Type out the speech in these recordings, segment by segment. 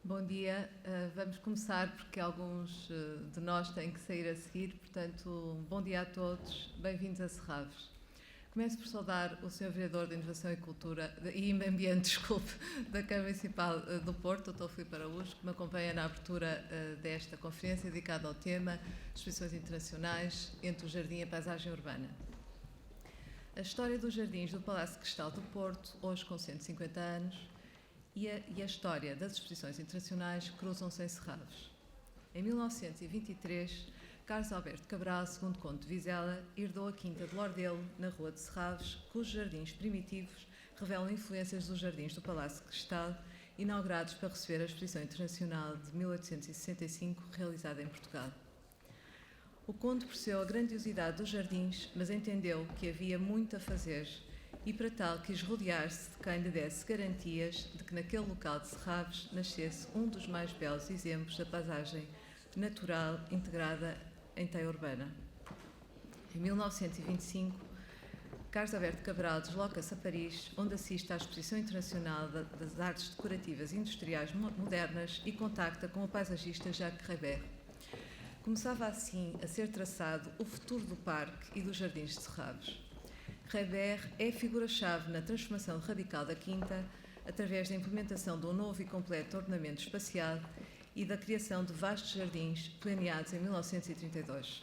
Bom dia, vamos começar porque alguns de nós têm que sair a seguir, portanto, bom dia a todos, bem-vindos a Serralves. Começo por saudar o Sr. Vereador de Inovação e Cultura e Ambiente, desculpe, da Câmara Municipal do Porto, Dr. Filipe Araújo, que me acompanha na abertura desta conferência dedicada ao tema Exposições Internacionais entre o Jardim e a Paisagem Urbana. A história dos jardins do Palácio de Cristal do Porto, hoje com 150 anos, e a história das exposições internacionais cruzam-se em Serralves. Em 1923, Carlos Alberto Cabral, segundo conde de Vizela, herdou a quinta de Lordelo, na rua de Serralves, cujos jardins primitivos revelam influências dos jardins do Palácio de Cristal, inaugurados para receber a Exposição Internacional de 1865, realizada em Portugal. O conde percebeu a grandiosidade dos jardins, mas entendeu que havia muito a fazer e, para tal, quis rodear-se de quem lhe desse garantias de que naquele local de Serralves nascesse um dos mais belos exemplos da paisagem natural integrada em teia urbana. Em 1925, Carlos Alberto Cabral desloca-se a Paris, onde assiste à Exposição Internacional das Artes Decorativas e Industriais Modernas e contacta com o paisagista Jacques Reber. Começava assim a ser traçado o futuro do parque e dos jardins de Serralves. Reber é a figura-chave na transformação radical da quinta, através da implementação de um novo e completo ordenamento espacial e da criação de vastos jardins planeados em 1932.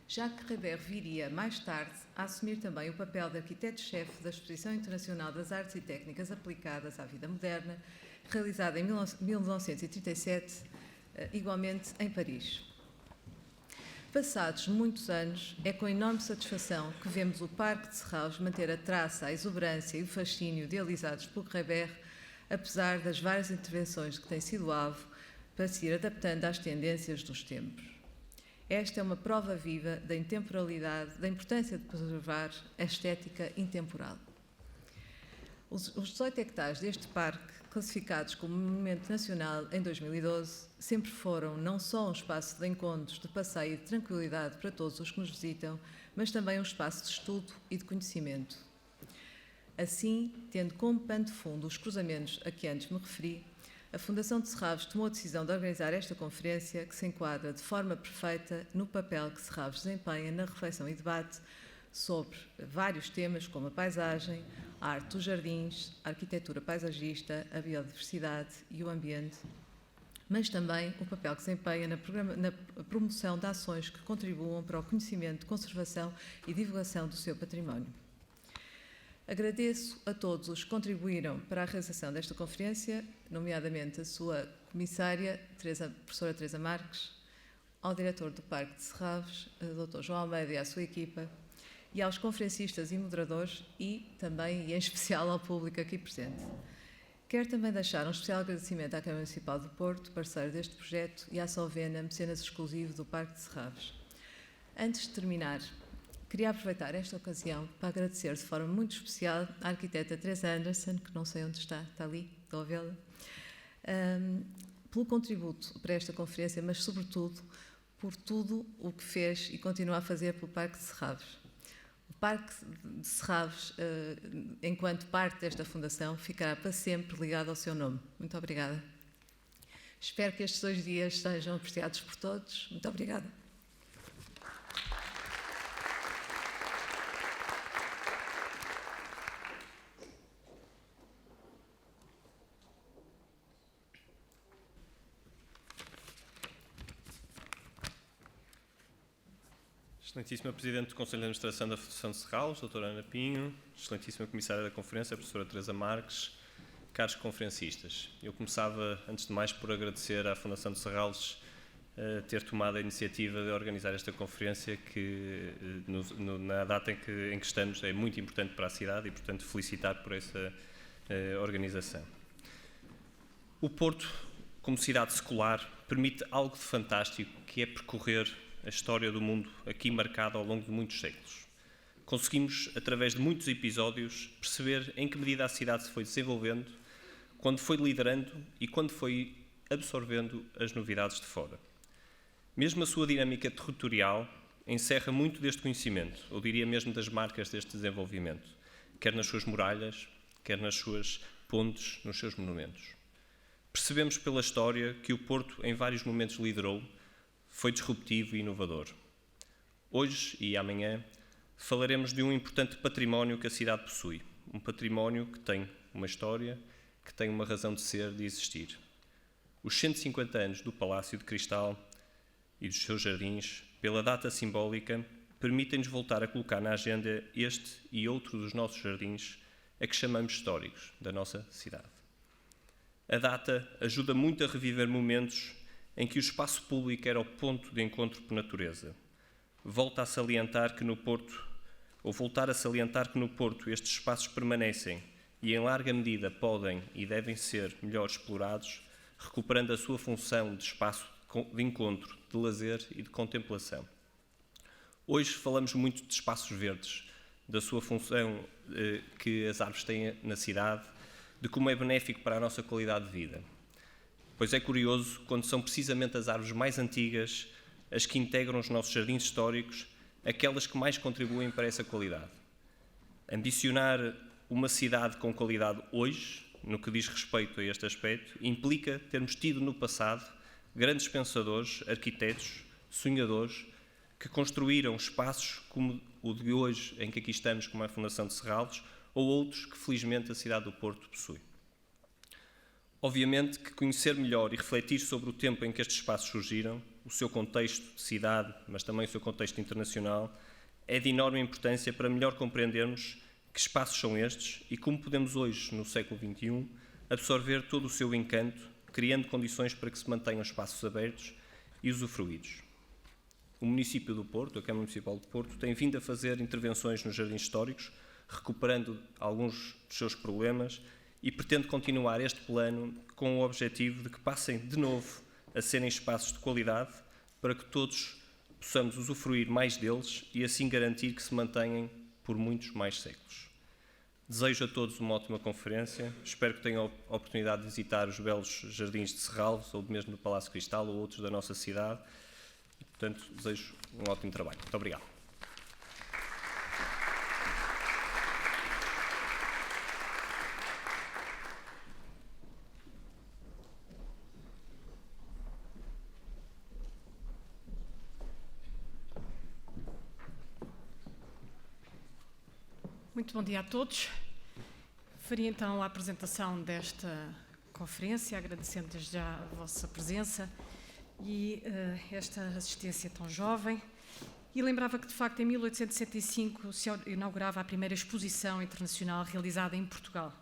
Jacques Reber viria, mais tarde, a assumir também o papel de arquiteto-chefe da Exposição Internacional das Artes e Técnicas Aplicadas à Vida Moderna, realizada em 1937, igualmente em Paris. Passados muitos anos, é com enorme satisfação que vemos o Parque de Serralves manter a traça, a exuberância e o fascínio idealizados por Reber, apesar das várias intervenções que tem sido alvo para se ir adaptando às tendências dos tempos. Esta é uma prova viva da intemporalidade, da importância de preservar a estética intemporal. Os 18 hectares deste parque, classificados como Monumento Nacional em 2012, sempre foram não só um espaço de encontros, de passeio e de tranquilidade para todos os que nos visitam, mas também um espaço de estudo e de conhecimento. Assim, tendo como pano de fundo os cruzamentos a que antes me referi, a Fundação de Serralves tomou a decisão de organizar esta conferência que se enquadra de forma perfeita no papel que Serralves desempenha na reflexão e debate sobre vários temas como a paisagem, a arte dos jardins, a arquitetura paisagista, a biodiversidade e o ambiente, mas também o papel que desempenha na promoção de ações que contribuam para o conhecimento, conservação e divulgação do seu património. Agradeço a todos os que contribuíram para a realização desta conferência, nomeadamente a sua comissária, professora Teresa Marques, ao diretor do Parque de Serralves, Dr. João Almeida e à sua equipa, e aos conferencistas e moderadores e também, e em especial, ao público aqui presente. Quero também deixar um especial agradecimento à Câmara Municipal do Porto, parceiro deste projeto, e à Solvena, mecenas exclusivo do Parque de Serralves. Antes de terminar, queria aproveitar esta ocasião para agradecer de forma muito especial à arquiteta Teresa Anderson, que não sei onde está ali, estou a vê-la, pelo contributo para esta conferência, mas sobretudo por tudo o que fez e continua a fazer pelo Parque de Serralves. O Parque de Serralves, enquanto parte desta fundação, ficará para sempre ligado ao seu nome. Muito obrigada. Espero que estes 2 dias sejam apreciados por todos. Muito obrigada. Excelentíssima Presidente do Conselho de Administração da Fundação de Serralves, doutora Ana Pinho, Excelentíssima Comissária da Conferência, professora Teresa Marques, caros conferencistas. Eu começava, antes de mais, por agradecer à Fundação de Serralves ter tomado a iniciativa de organizar esta conferência que, na data em que estamos, é muito importante para a cidade e, portanto, felicitar por essa organização. O Porto, como cidade secular, permite algo de fantástico, que é percorrer a história do mundo aqui marcada ao longo de muitos séculos. Conseguimos, através de muitos episódios, perceber em que medida a cidade se foi desenvolvendo, quando foi liderando e quando foi absorvendo as novidades de fora. Mesmo a sua dinâmica territorial encerra muito deste conhecimento, ou diria mesmo das marcas deste desenvolvimento, quer nas suas muralhas, quer nas suas pontes nos seus monumentos. Percebemos pela história que o Porto, em vários momentos, liderou, foi disruptivo e inovador. Hoje e amanhã falaremos de um importante património que a cidade possui, um património que tem uma história, que tem uma razão de ser, de existir. Os 150 anos do Palácio de Cristal e dos seus jardins, pela data simbólica, permitem-nos voltar a colocar na agenda este e outro dos nossos jardins, a que chamamos históricos, da nossa cidade. A data ajuda muito a reviver momentos em que o espaço público era o ponto de encontro por natureza. Voltar a salientar que no Porto estes espaços permanecem e em larga medida podem e devem ser melhor explorados, recuperando a sua função de espaço de encontro, de lazer e de contemplação. Hoje falamos muito de espaços verdes, da sua função que as árvores têm na cidade, de como é benéfico para a nossa qualidade de vida. Pois é curioso quando são precisamente as árvores mais antigas as que integram os nossos jardins históricos, aquelas que mais contribuem para essa qualidade. Ambicionar uma cidade com qualidade hoje, no que diz respeito a este aspecto, implica termos tido no passado grandes pensadores, arquitetos, sonhadores, que construíram espaços como o de hoje, em que aqui estamos, como a Fundação de Serralves, ou outros que felizmente a cidade do Porto possui. Obviamente que conhecer melhor e refletir sobre o tempo em que estes espaços surgiram, o seu contexto de cidade, mas também o seu contexto internacional, é de enorme importância para melhor compreendermos que espaços são estes e como podemos hoje, no século XXI, absorver todo o seu encanto, criando condições para que se mantenham espaços abertos e usufruídos. O município do Porto, a Câmara Municipal de Porto, tem vindo a fazer intervenções nos jardins históricos, recuperando alguns dos seus problemas e pretende continuar este plano com o objetivo de que passem de novo a serem espaços de qualidade para que todos possamos usufruir mais deles e assim garantir que se mantenham por muitos mais séculos. Desejo a todos uma ótima conferência, espero que tenham a oportunidade de visitar os belos jardins de Serralves ou mesmo do Palácio Cristal ou outros da nossa cidade e, portanto, desejo um ótimo trabalho. Muito obrigado. Muito bom dia a todos. Faria então a apresentação desta conferência, agradecendo desde já a vossa presença e esta assistência tão jovem. E lembrava que, de facto, em 1865 se inaugurava a primeira exposição internacional realizada em Portugal.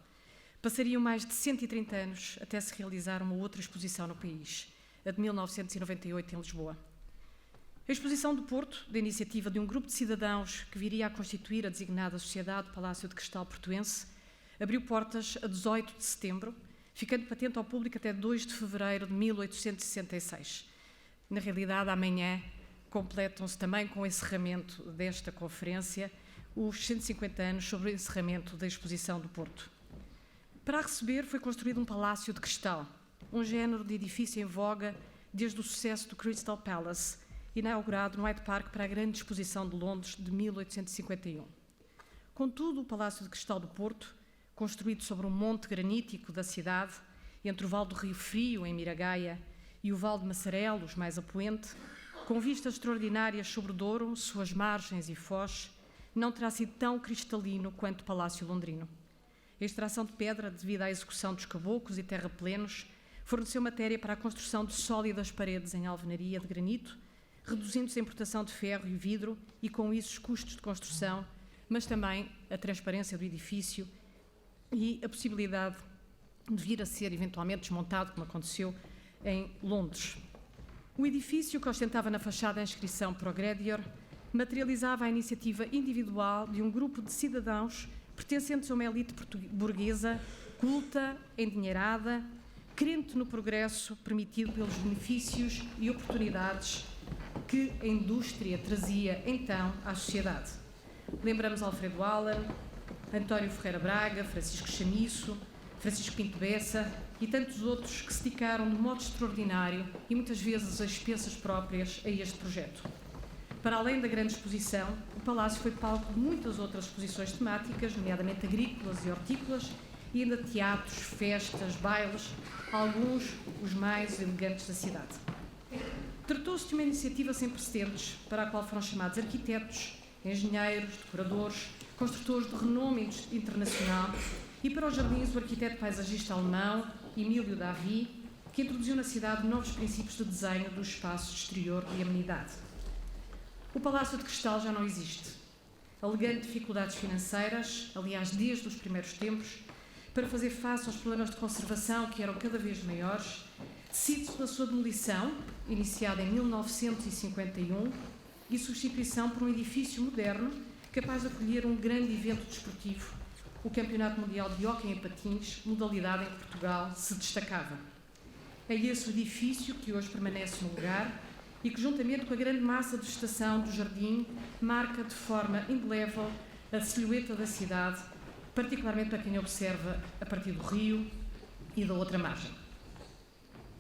Passariam mais de 130 anos até se realizar uma outra exposição no país, a de 1998 em Lisboa. A exposição do Porto, da iniciativa de um grupo de cidadãos que viria a constituir a designada Sociedade do Palácio de Cristal Portuense, abriu portas a 18 de setembro, ficando patente ao público até 2 de fevereiro de 1866. Na realidade, amanhã completam-se também com o encerramento desta conferência os 150 anos sobre o encerramento da exposição do Porto. Para a receber foi construído um palácio de cristal, um género de edifício em voga desde o sucesso do Crystal Palace, inaugurado no Hyde Park para a Grande Exposição de Londres de 1851. Contudo, o Palácio de Cristal do Porto, construído sobre um monte granítico da cidade, entre o Vale do Rio Frio, em Miragaia, e o Vale de Massarelos, mais a poente, com vistas extraordinárias sobre o Douro, suas margens e foz, não terá sido tão cristalino quanto o Palácio Londrino. A extração de pedra, devido à execução dos caboclos e terraplenos, forneceu matéria para a construção de sólidas paredes em alvenaria de granito, reduzindo-se a importação de ferro e vidro e, com isso, os custos de construção, mas também a transparência do edifício e a possibilidade de vir a ser eventualmente desmontado, como aconteceu em Londres. O edifício, que ostentava na fachada a inscrição Progredior, materializava a iniciativa individual de um grupo de cidadãos pertencentes a uma elite burguesa, culta, endinheirada, crente no progresso permitido pelos benefícios e oportunidades que a indústria trazia então à sociedade. Lembramos Alfredo Allan, António Ferreira Braga, Francisco Chamiço, Francisco Pinto Bessa e tantos outros que se dedicaram de modo extraordinário e muitas vezes às expensas próprias a este projeto. Para além da grande exposição, o Palácio foi palco de muitas outras exposições temáticas, nomeadamente agrícolas e hortícolas, e ainda teatros, festas, bailes, alguns os mais elegantes da cidade. Tratou-se de uma iniciativa sem precedentes, para a qual foram chamados arquitetos, engenheiros, decoradores, construtores de renome internacional, e para os jardins o arquiteto paisagista alemão Emílio Davi, que introduziu na cidade novos princípios de desenho do espaço exterior e amenidade. O Palácio de Cristal já não existe, alegando dificuldades financeiras, aliás, desde os primeiros tempos, para fazer face aos problemas de conservação que eram cada vez maiores, decide-se pela sua demolição, iniciada em 1951, e substituição por um edifício moderno capaz de acolher um grande evento desportivo, o Campeonato Mundial de Hóquei em Patins, modalidade em que Portugal se destacava. É esse o edifício que hoje permanece no lugar e que, juntamente com a grande massa de vegetação do jardim, marca de forma indelével a silhueta da cidade, particularmente para quem observa a partir do rio e da outra margem.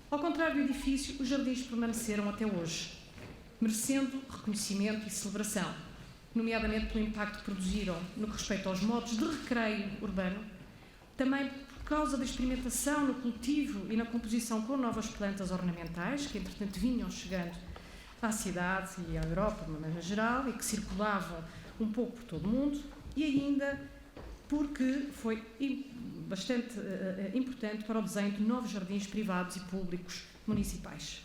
Ao contrário do edifício, os jardins permaneceram até hoje, merecendo reconhecimento e celebração, nomeadamente pelo impacto que produziram no que respeita aos modos de recreio urbano, também por causa da experimentação no cultivo e na composição com novas plantas ornamentais, que entretanto vinham chegando à cidade e à Europa de uma maneira geral e que circulavam um pouco por todo o mundo, e ainda porque foi bastante importante para o desenho de novos jardins privados e públicos municipais.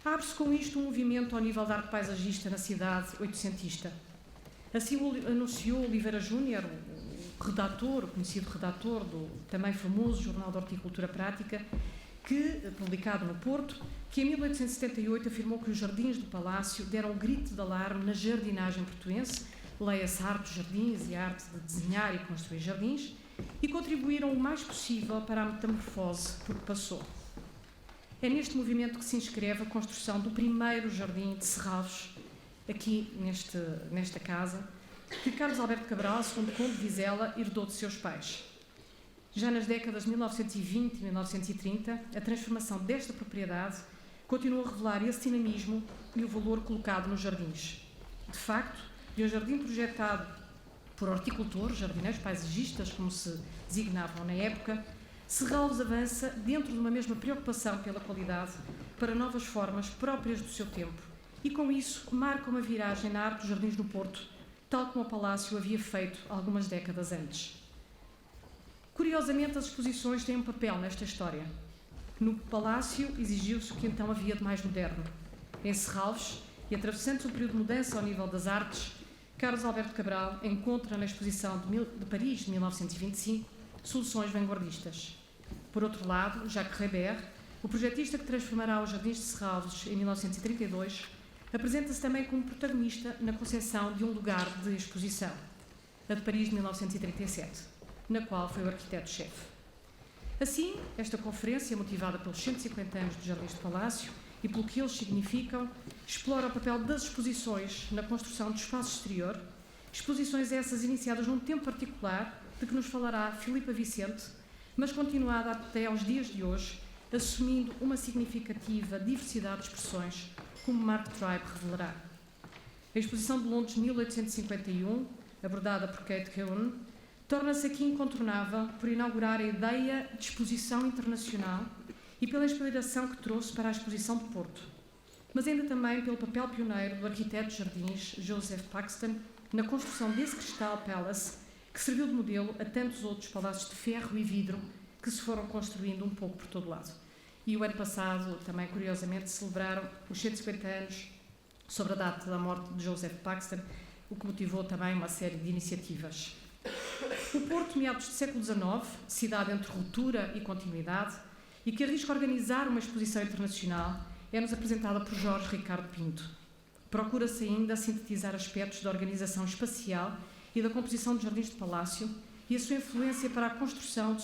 Abre-se com isto um movimento ao nível da arte paisagista na cidade oitocentista. Assim o anunciou Oliveira Júnior, o conhecido redator do também famoso Jornal de Horticultura Prática, publicado no Porto, que em 1878 afirmou que os jardins do Palácio deram um grito de alarme na jardinagem portuense, leia-se a arte dos jardins e a arte de desenhar e construir jardins, e contribuíram o mais possível para a metamorfose por que passou. É neste movimento que se inscreve a construção do primeiro jardim de Serralves, aqui nesta casa, que Carlos Alberto Cabral, segundo Conde de Vizela, herdou de seus pais. Já nas décadas de 1920 e 1930, a transformação desta propriedade continuou a revelar esse dinamismo e o valor colocado nos jardins. De facto, de um jardim projetado por horticultores, jardineiros paisagistas, como se designavam na época, Serralves avança dentro de uma mesma preocupação pela qualidade para novas formas próprias do seu tempo e, com isso, marca uma viragem na arte dos jardins no Porto, tal como o Palácio havia feito algumas décadas antes. Curiosamente, as exposições têm um papel nesta história. No Palácio exigiu-se o que então havia de mais moderno. Em Serralves, e atravessando o período de mudança ao nível das artes, Carlos Alberto Cabral encontra na exposição de Paris de 1925 soluções vanguardistas. Por outro lado, Jacques Reber, o projetista que transformará os Jardins de Serralves em 1932, apresenta-se também como protagonista na concepção de um lugar de exposição, a de Paris de 1937, na qual foi o arquiteto-chefe. Assim, esta conferência, motivada pelos 150 anos dos Jardins de Palácio e pelo que eles significam, explora o papel das exposições na construção do espaço exterior, exposições essas iniciadas num tempo particular de que nos falará Filipa Vicente, mas continuada até aos dias de hoje, assumindo uma significativa diversidade de expressões, como Mark Tribe revelará. A exposição de Londres de 1851, abordada por Kate Keown, torna-se aqui incontornável por inaugurar a ideia de exposição internacional e pela inspiração que trouxe para a exposição de Porto, mas ainda também pelo papel pioneiro do arquiteto de jardins Joseph Paxton na construção desse Crystal Palace, que serviu de modelo a tantos outros palácios de ferro e vidro que se foram construindo um pouco por todo lado. E o ano passado, também curiosamente, celebraram os 150 anos sobre a data da morte de Joseph Paxton, o que motivou também uma série de iniciativas. O Porto, meados do século XIX, cidade entre ruptura e continuidade, e que arrisca organizar uma exposição internacional, é-nos apresentada por Jorge Ricardo Pinto. Procura-se ainda sintetizar aspectos da organização espacial e da composição de jardins de palácio e a sua influência para a construção de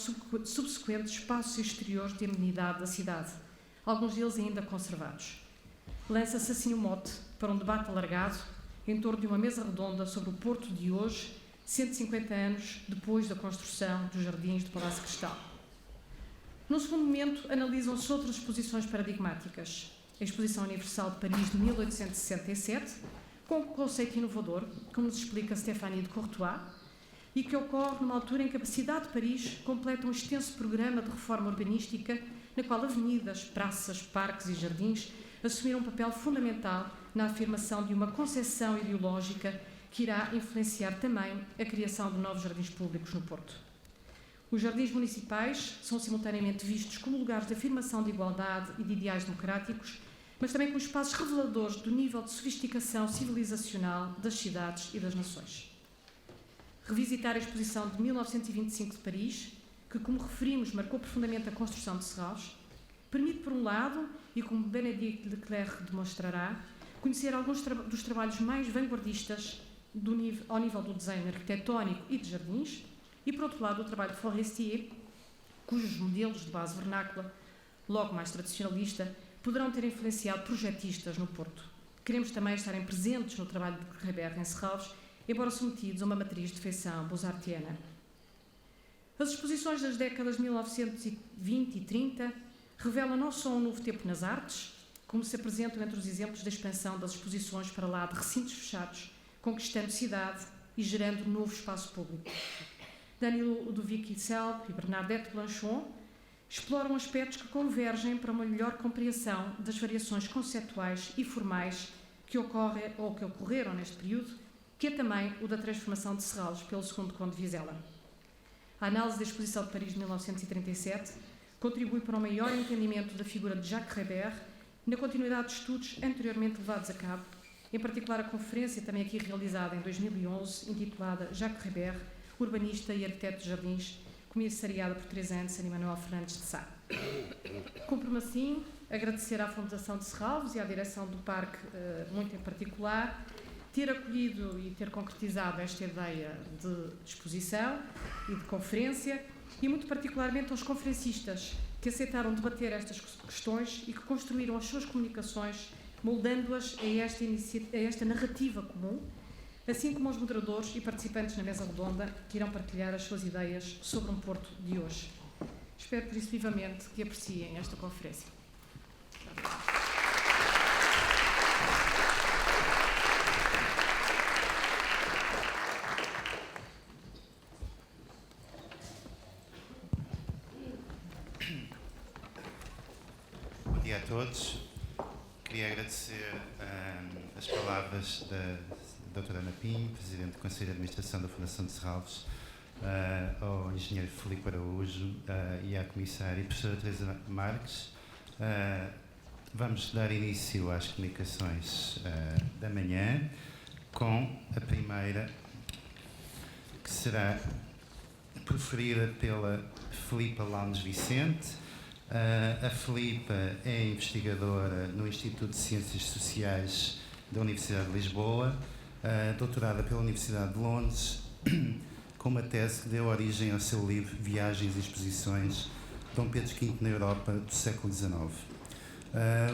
subsequentes espaços exteriores de amenidade da cidade, alguns deles ainda conservados. Lança-se assim o mote para um debate alargado em torno de uma mesa redonda sobre o Porto de hoje, 150 anos depois da construção dos jardins do Palácio Cristal. No segundo momento, analisam-se outras exposições paradigmáticas. A Exposição Universal de Paris de 1867, com um conceito inovador, como nos explica Stéphanie de Courtois, e que ocorre numa altura em que a cidade de Paris completa um extenso programa de reforma urbanística, na qual avenidas, praças, parques e jardins assumiram um papel fundamental na afirmação de uma concepção ideológica que irá influenciar também a criação de novos jardins públicos no Porto. Os jardins municipais são simultaneamente vistos como lugares de afirmação de igualdade e de ideais democráticos, mas também como espaços reveladores do nível de sofisticação civilizacional das cidades e das nações. Revisitar a exposição de 1925 de Paris, que, como referimos, marcou profundamente a construção de Serralves, permite, por um lado, e como Bénédicte Leclercq demonstrará, conhecer alguns dos trabalhos mais vanguardistas ao nível do desenho arquitetónico e de jardins, e, por outro lado, o trabalho de Forestier, cujos modelos de base vernácula, logo mais tradicionalista, poderão ter influenciado projetistas no Porto. Queremos também estarem presentes no trabalho de Reber em Serralves, embora submetidos a uma matriz de feição beaux-artiana. As exposições das décadas de 1920 e 30 revelam não só um novo tempo nas artes, como se apresentam entre os exemplos da expansão das exposições para lá de recintos fechados, conquistando cidade e gerando novo espaço público. Daniel Ludovic Selp e Bernadette Blanchon exploram aspectos que convergem para uma melhor compreensão das variações conceptuais e formais que ocorrem ou que ocorreram neste período, que é também o da transformação de Serralves pelo segundo Conde de Vizela. A análise da Exposição de Paris de 1937 contribui para um maior entendimento da figura de Jacques Reber na continuidade de estudos anteriormente levados a cabo, em particular a conferência também aqui realizada em 2011, intitulada Jacques Reber, urbanista e arquiteto de jardins, comissariada por Teresa Hansen e Manuel Fernandes de Sá. Cumpre-me assim agradecer à Fundação de Serralves e à direção do Parque, muito em particular, ter acolhido e ter concretizado esta ideia de exposição e de conferência, e muito particularmente aos conferencistas que aceitaram debater estas questões e que construíram as suas comunicações, moldando-as a esta narrativa comum, assim como aos moderadores e participantes na mesa redonda que irão partilhar as suas ideias sobre um Porto de hoje. Espero, por isso, vivamente que apreciem esta conferência. Bom dia a todos. Queria agradecer as palavras da doutora Ana Pinho, Presidente do Conselho de Administração da Fundação de Serralves, ao Engenheiro Filipe Araújo e à Comissária e Professora Teresa Marques. Vamos dar início às comunicações da manhã, com a primeira, que será proferida pela Filipa Lounge Vicente. A Filipa é investigadora no Instituto de Ciências Sociais da Universidade de Lisboa, doutorada pela Universidade de Londres, com uma tese que deu origem ao seu livro Viagens e Exposições, Dom Pedro V na Europa do século XIX.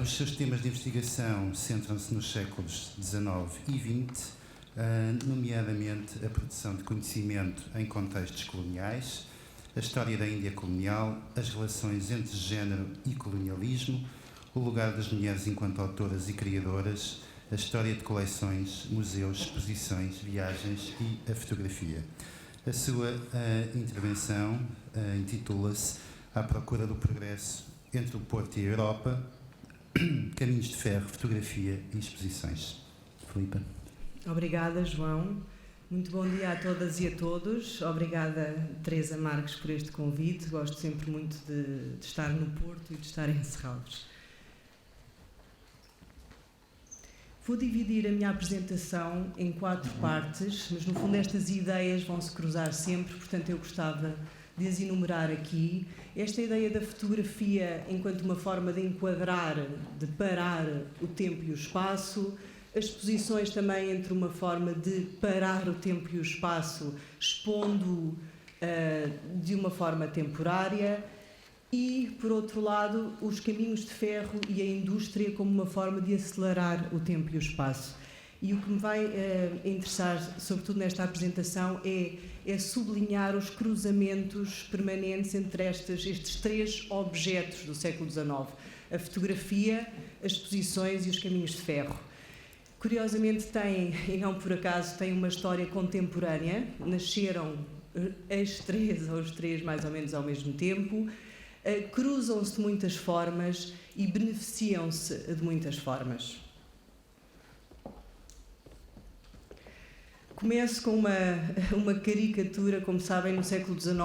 Os seus temas de investigação centram-se nos séculos XIX e XX, nomeadamente a produção de conhecimento em contextos coloniais, a história da Índia colonial, as relações entre género e colonialismo, o lugar das mulheres enquanto autoras e criadoras, a história de coleções, museus, exposições, viagens e a fotografia. A sua intervenção intitula-se À Procura do Progresso entre o Porto e a Europa, Caminhos de Ferro, Fotografia e Exposições. Filipa. Obrigada, João. Muito bom dia a todas e a todos. Obrigada, Teresa Marques, por este convite. Gosto sempre muito de estar no Porto e de estar em Serralves. Vou dividir a minha apresentação em 4 partes, mas no fundo estas ideias vão se cruzar sempre, portanto eu gostava de as enumerar aqui. Esta ideia da fotografia enquanto uma forma de enquadrar, de parar o tempo e o espaço, as exposições também entre uma forma de parar o tempo e o espaço, expondo de uma forma temporária, e, por outro lado, os caminhos de ferro e a indústria como uma forma de acelerar o tempo e o espaço. E o que me vai interessar, sobretudo nesta apresentação, é sublinhar os cruzamentos permanentes entre estes 3 objetos do século XIX: a fotografia, as exposições e os caminhos de ferro. Curiosamente têm, e não por acaso, têm uma história contemporânea. Nasceram os três mais ou menos ao mesmo tempo, cruzam-se de muitas formas e beneficiam-se de muitas formas. Começo com uma caricatura. Como sabem, no século XIX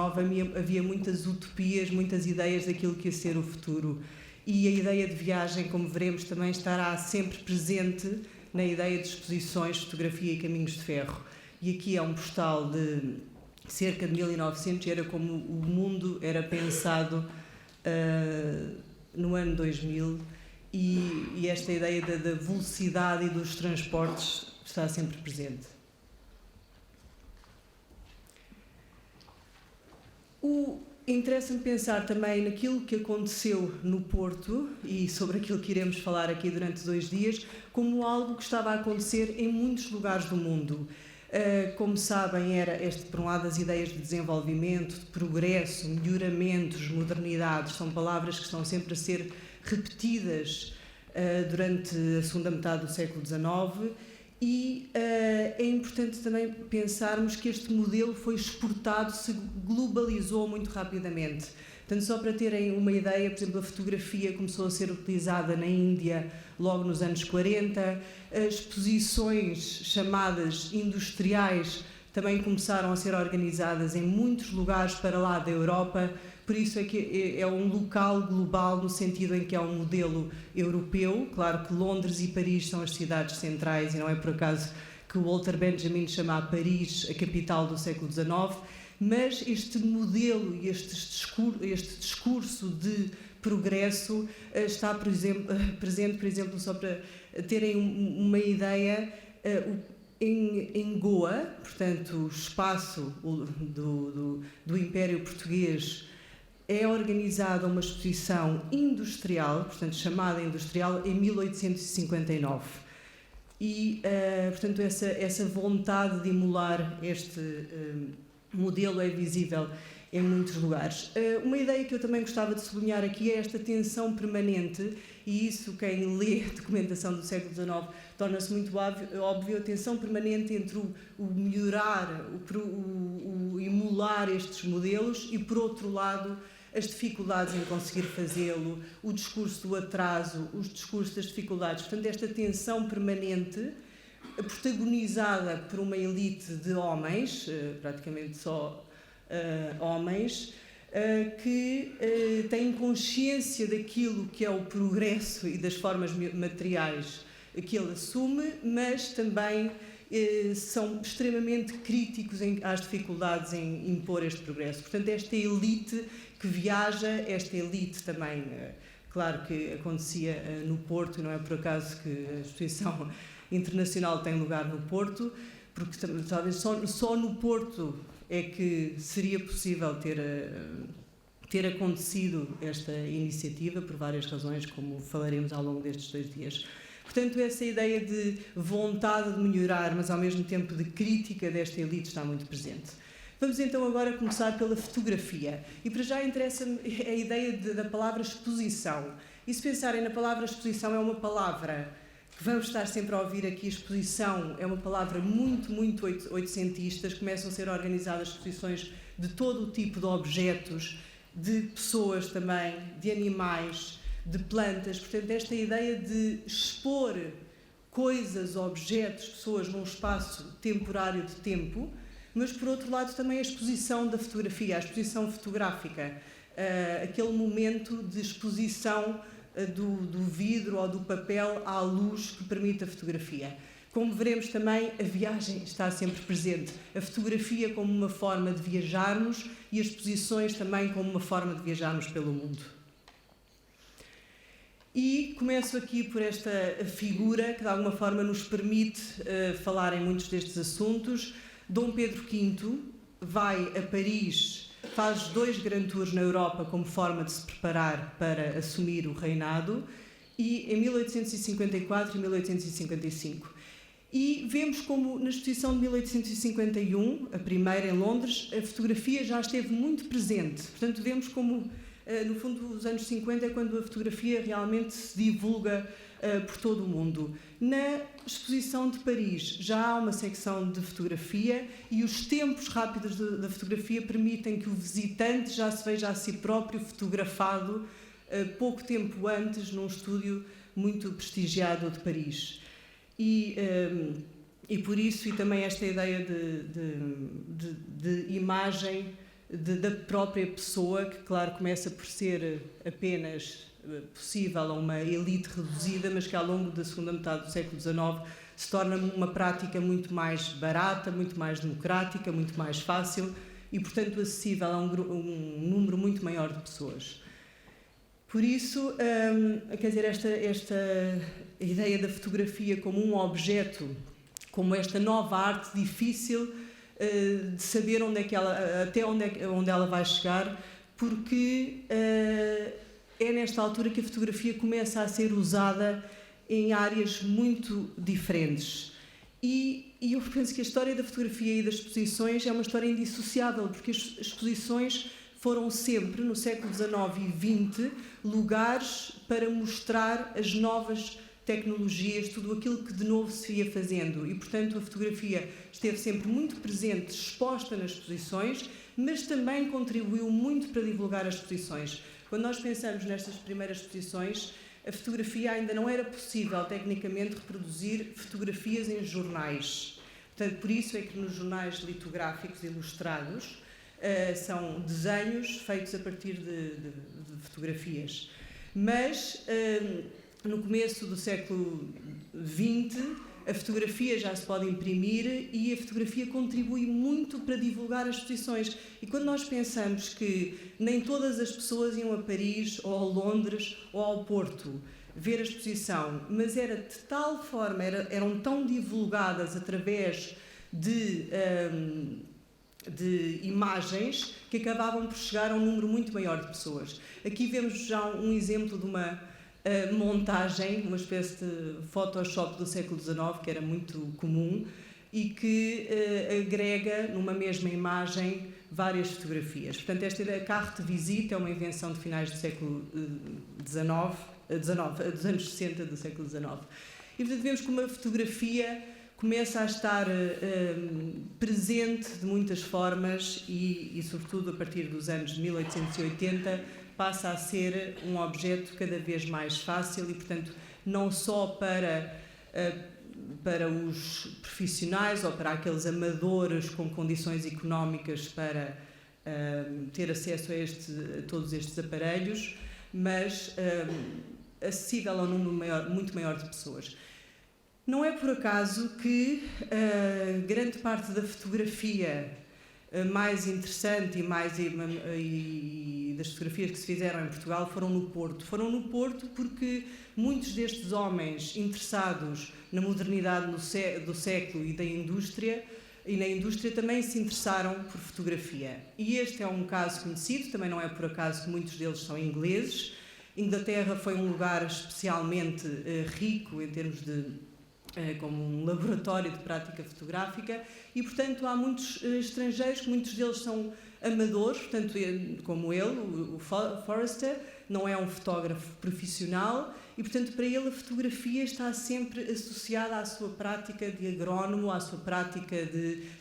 havia muitas utopias, muitas ideias daquilo que ia ser o futuro. E a ideia de viagem, como veremos, também estará sempre presente na ideia de exposições, fotografia e caminhos de ferro. E aqui é um postal de cerca de 1900, era como o mundo era pensado no ano 2000, e esta ideia da velocidade e dos transportes está sempre presente. Interessa-me pensar também naquilo que aconteceu no Porto e sobre aquilo que iremos falar aqui durante 2 dias, como algo que estava a acontecer em muitos lugares do mundo. Como sabem, era por um lado, as ideias de desenvolvimento, de progresso, melhoramentos, modernidades, são palavras que estão sempre a ser repetidas durante a segunda metade do século XIX, e é importante também pensarmos que este modelo foi exportado, se globalizou muito rapidamente. Portanto, só para terem uma ideia, por exemplo, a fotografia começou a ser utilizada na Índia logo nos anos 40, as exposições chamadas industriais também começaram a ser organizadas em muitos lugares para lá da Europa. Por isso é que é um local global, no sentido em que é um modelo europeu. Claro que Londres e Paris são as cidades centrais, e não é por acaso que o Walter Benjamin chama a Paris a capital do século XIX, mas este modelo e este discurso de progresso está, por exemplo, presente, por exemplo, só para terem uma ideia, em Goa, portanto, o espaço do Império Português, é organizada uma exposição industrial, portanto, chamada industrial, em 1859. E, portanto, essa vontade de emular este modelo é visível em muitos lugares. Uma ideia que eu também gostava de sublinhar aqui é esta tensão permanente, e isso, quem lê a documentação do século XIX, torna-se muito óbvio, a tensão permanente entre o melhorar, o emular estes modelos e, por outro lado, as dificuldades em conseguir fazê-lo, o discurso do atraso, os discursos das dificuldades. Portanto, esta tensão permanente, protagonizada por uma elite de homens, praticamente só homens, que têm consciência daquilo que é o progresso e das formas materiais que ele assume, mas também são extremamente críticos às dificuldades em impor este progresso. Portanto, esta elite que viaja, esta elite também, claro que acontecia no Porto, e não é por acaso que a exposição internacional tem lugar no Porto, porque talvez só no Porto é que seria possível ter acontecido esta iniciativa, por várias razões, como falaremos ao longo destes 2 dias. Portanto, essa ideia de vontade de melhorar, mas ao mesmo tempo de crítica desta elite, está muito presente. Vamos então agora começar pela fotografia. E para já interessa-me a ideia da palavra exposição. E se pensarem na palavra exposição, é uma palavra que vamos estar sempre a ouvir aqui. Exposição é uma palavra muito, muito oitocentista. Começam a ser organizadas exposições de todo o tipo de objetos, de pessoas também, de animais, de plantas. Portanto, esta ideia de expor coisas, objetos, pessoas num espaço temporário de tempo, mas, por outro lado, também a exposição da fotografia, a exposição fotográfica, aquele momento de exposição do vidro ou do papel à luz que permite a fotografia. Como veremos também, a viagem está sempre presente. A fotografia como uma forma de viajarmos e as exposições também como uma forma de viajarmos pelo mundo. E começo aqui por esta figura que, de alguma forma, nos permite falar em muitos destes assuntos. Dom Pedro V vai a Paris, faz 2 Grand Tours na Europa como forma de se preparar para assumir o reinado, e em 1854 e 1855. E vemos como na exposição de 1851, a primeira em Londres, a fotografia já esteve muito presente. Portanto, vemos como no fundo, os anos 50 é quando a fotografia realmente se divulga por todo o mundo. Na exposição de Paris já há uma secção de fotografia e os tempos rápidos da fotografia permitem que o visitante já se veja a si próprio fotografado pouco tempo antes num estúdio muito prestigiado de Paris. E por isso, e também esta ideia de imagem da própria pessoa, que claro começa por ser apenas possível a uma elite reduzida, mas que ao longo da segunda metade do século XIX se torna uma prática muito mais barata, muito mais democrática, muito mais fácil e, portanto, acessível a um número muito maior de pessoas. Por isso, quer dizer, esta ideia da fotografia como um objeto, como esta nova arte difícil de saber onde é que até onde ela vai chegar, porque é nesta altura que a fotografia começa a ser usada em áreas muito diferentes. E eu penso que a história da fotografia e das exposições é uma história indissociável, porque as exposições foram sempre, no século XIX e XX, lugares para mostrar as novas tecnologias, tudo aquilo que de novo se ia fazendo. E, portanto, a fotografia esteve sempre muito presente, exposta nas exposições, mas também contribuiu muito para divulgar as exposições. Quando nós pensamos nestas primeiras exposições, a fotografia ainda não era possível, tecnicamente, reproduzir fotografias em jornais. Portanto, por isso é que nos jornais litográficos ilustrados são desenhos feitos a partir de fotografias. Mas, no começo do século XX, a fotografia já se pode imprimir e a fotografia contribui muito para divulgar as exposições. E quando nós pensamos que nem todas as pessoas iam a Paris, ou a Londres, ou ao Porto ver a exposição, mas era de tal forma, eram tão divulgadas através de imagens que acabavam por chegar a um número muito maior de pessoas. Aqui vemos já um exemplo de uma montagem, uma espécie de Photoshop do século XIX, que era muito comum, e que agrega numa mesma imagem várias fotografias. Portanto, esta ideia, carte de visite, é uma invenção de finais do século dos anos 60 do século XIX. E, portanto, vemos como a fotografia começa a estar presente de muitas formas e, sobretudo, a partir dos anos 1880, passa a ser um objeto cada vez mais fácil e, portanto, não só para os profissionais ou para aqueles amadores com condições económicas para ter acesso a todos estes aparelhos, mas acessível a um número muito maior de pessoas. Não é por acaso que grande parte da fotografia mais interessante e das fotografias que se fizeram em Portugal foram no Porto. Foram no Porto porque muitos destes homens interessados na modernidade do século e na indústria também se interessaram por fotografia. E este é um caso conhecido, também não é por acaso que muitos deles são ingleses. Inglaterra foi um lugar especialmente rico em termos como um laboratório de prática fotográfica e, portanto, há muitos estrangeiros, que muitos deles são amadores, portanto, como ele, o Forrester, não é um fotógrafo profissional e, portanto, para ele a fotografia está sempre associada à sua prática de agrónomo, à sua prática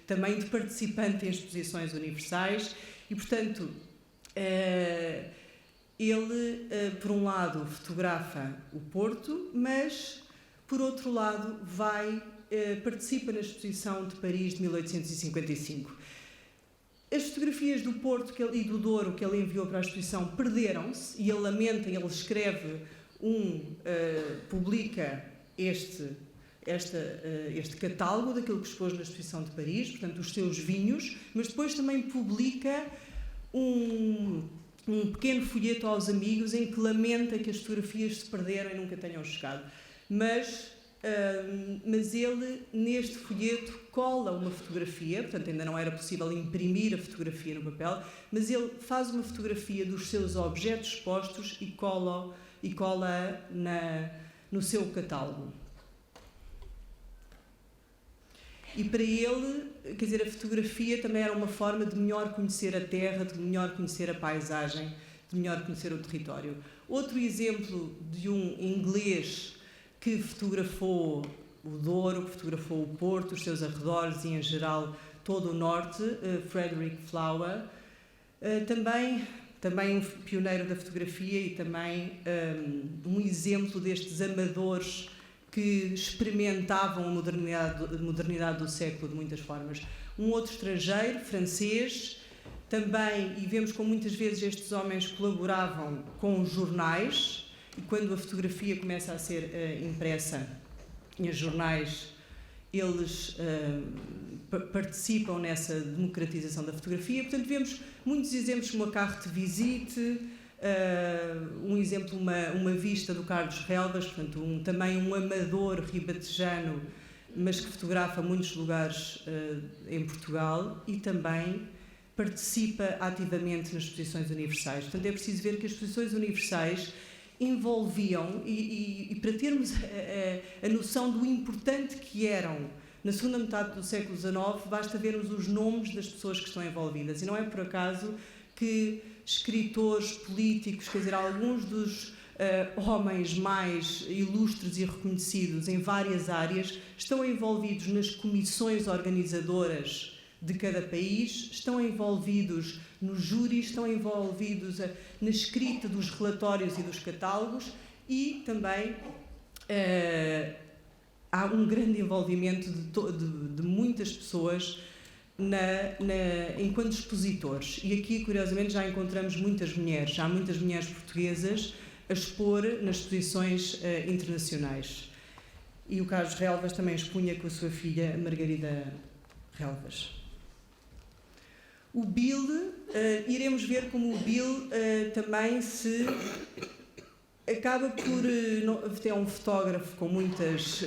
também de participante em exposições universais e, portanto, ele, por um lado, fotografa o Porto, mas por outro lado, participa na exposição de Paris de 1855. As fotografias do Porto e do Douro que ele enviou para a exposição perderam-se e ele lamenta, ele escreve, publica este catálogo daquilo que expôs na exposição de Paris, portanto, os seus vinhos, mas depois também publica um pequeno folheto aos amigos em que lamenta que as fotografias se perderam e nunca tenham chegado. Mas ele, neste folheto, cola uma fotografia, portanto ainda não era possível imprimir a fotografia no papel, mas ele faz uma fotografia dos seus objetos expostos e cola no seu catálogo. E para ele, quer dizer, a fotografia também era uma forma de melhor conhecer a terra, de melhor conhecer a paisagem, de melhor conhecer o território. Outro exemplo de um inglês que fotografou o Douro, que fotografou o Porto, os seus arredores e, em geral, todo o norte, Frederick Flower, também um pioneiro da fotografia e também um exemplo destes amadores que experimentavam a modernidade do século de muitas formas. Um outro estrangeiro, francês, também, e vemos como muitas vezes estes homens colaboravam com os jornais, e quando a fotografia começa a ser impressa em jornais, eles participam nessa democratização da fotografia. Portanto, vemos muitos exemplos como a carte visite, um exemplo, uma vista do Carlos Relvas, portanto, também um amador ribatejano, mas que fotografa muitos lugares em Portugal e também participa ativamente nas exposições universais. Portanto, é preciso ver que as exposições universais envolviam, e para termos a noção do importante que eram na segunda metade do século XIX, basta vermos os nomes das pessoas que estão envolvidas. E não é por acaso que escritores, políticos, quer dizer, alguns dos homens mais ilustres e reconhecidos em várias áreas estão envolvidos nas comissões organizadoras de cada país, estão envolvidos nos júris, estão envolvidos na escrita dos relatórios e dos catálogos e também há um grande envolvimento de muitas pessoas enquanto expositores. E aqui, curiosamente, já encontramos muitas mulheres. Há muitas mulheres portuguesas a expor nas exposições internacionais. E o Carlos Relvas também expunha com a sua filha Margarida Relvas. O Bill, iremos ver como o Bill também se acaba por... é um fotógrafo com muitas...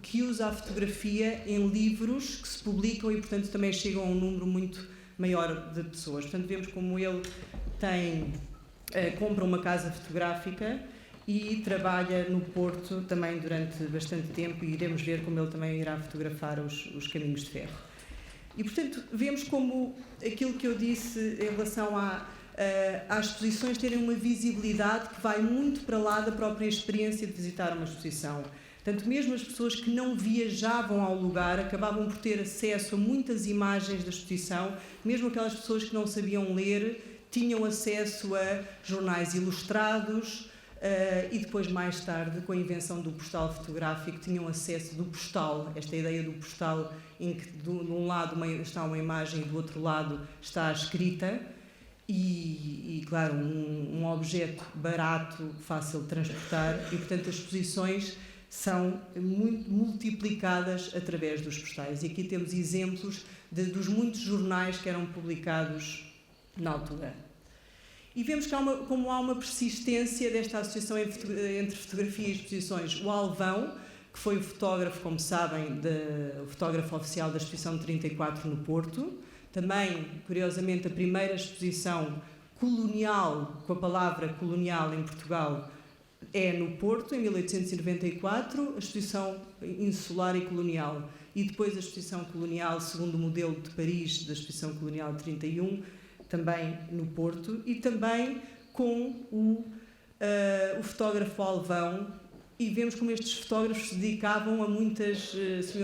que usa a fotografia em livros que se publicam e, portanto, também chegam a um número muito maior de pessoas. Portanto, vemos como ele compra uma casa fotográfica e trabalha no Porto também durante bastante tempo, e iremos ver como ele também irá fotografar os caminhos de ferro. E, portanto, vemos como aquilo que eu disse em relação às exposições terem uma visibilidade que vai muito para lá da própria experiência de visitar uma exposição. Portanto, mesmo as pessoas que não viajavam ao lugar acabavam por ter acesso a muitas imagens da exposição, mesmo aquelas pessoas que não sabiam ler tinham acesso a jornais ilustrados, e depois, mais tarde, com a invenção do postal fotográfico, tinham acesso do postal, esta ideia do postal em que de um lado está uma imagem e do outro lado está a escrita, e claro, um objeto barato, fácil de transportar, e portanto as exposições são muito multiplicadas através dos postais. E aqui temos exemplos dos muitos jornais que eram publicados na altura. E vemos que como há uma persistência desta associação entre fotografia e exposições. O Alvão, que foi o fotógrafo, como sabem, o fotógrafo oficial da exposição de 34 no Porto. Também, curiosamente, a primeira exposição colonial, com a palavra colonial em Portugal, é no Porto, em 1894, a exposição insular e colonial. E depois a exposição colonial, segundo o modelo de Paris, da exposição colonial de 31, também no Porto, e também com o fotógrafo Alvão, e vemos como estes fotógrafos se dedicavam a muitas,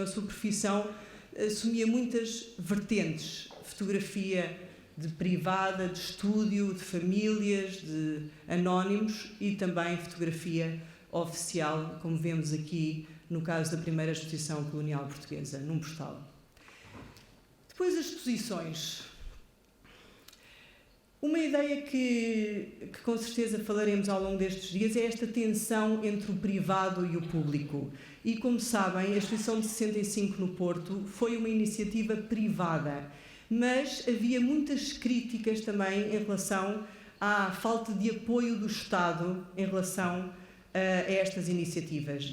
a sua profissão assumia muitas vertentes, fotografia de privada, de estúdio, de famílias, de anónimos, e também fotografia oficial, como vemos aqui no caso da primeira exposição colonial portuguesa, num postal. Depois as exposições. Uma ideia que com certeza falaremos ao longo destes dias é esta tensão entre o privado e o público. E, como sabem, a exposição de 65 no Porto foi uma iniciativa privada, mas havia muitas críticas também em relação à falta de apoio do Estado em relação a estas iniciativas.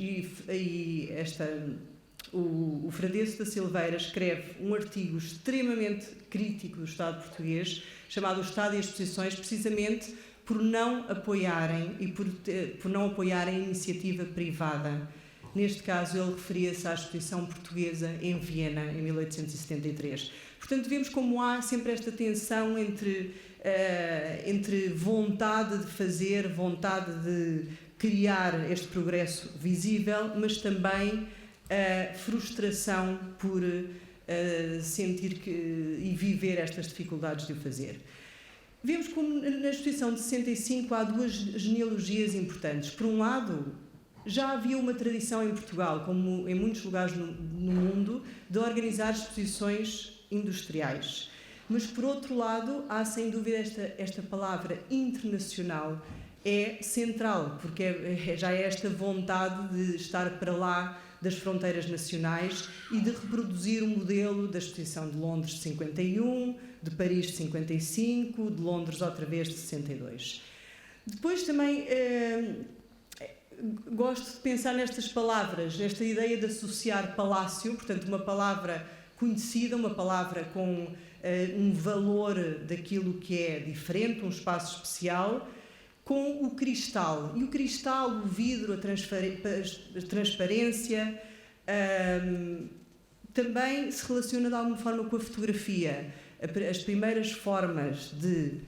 O Fradesso da Silveira escreve um artigo extremamente crítico do Estado português, chamado O Estado e as Exposições, precisamente por não apoiarem a iniciativa privada Neste caso, ele referia-se à exposição portuguesa em Viena, em 1873. Portanto, vemos como há sempre esta tensão entre vontade de fazer, vontade de criar este progresso visível, mas também frustração por sentir e viver estas dificuldades de o fazer. Vemos como na exposição de 65 há duas genealogias importantes. Por um lado, já havia uma tradição em Portugal, como em muitos lugares no mundo, de organizar exposições industriais. Mas, por outro lado, há sem dúvida esta palavra internacional é central, porque já é esta vontade de estar para lá das fronteiras nacionais e de reproduzir o modelo da exposição de Londres de 51, de Paris de 55, de Londres outra vez de 62. Depois também gosto de pensar nestas palavras, nesta ideia de associar palácio, portanto uma palavra conhecida, uma palavra com um valor daquilo que é diferente, um espaço especial, com o cristal. E o cristal, o vidro, a transparência, também se relaciona de alguma forma com a fotografia. As primeiras formas de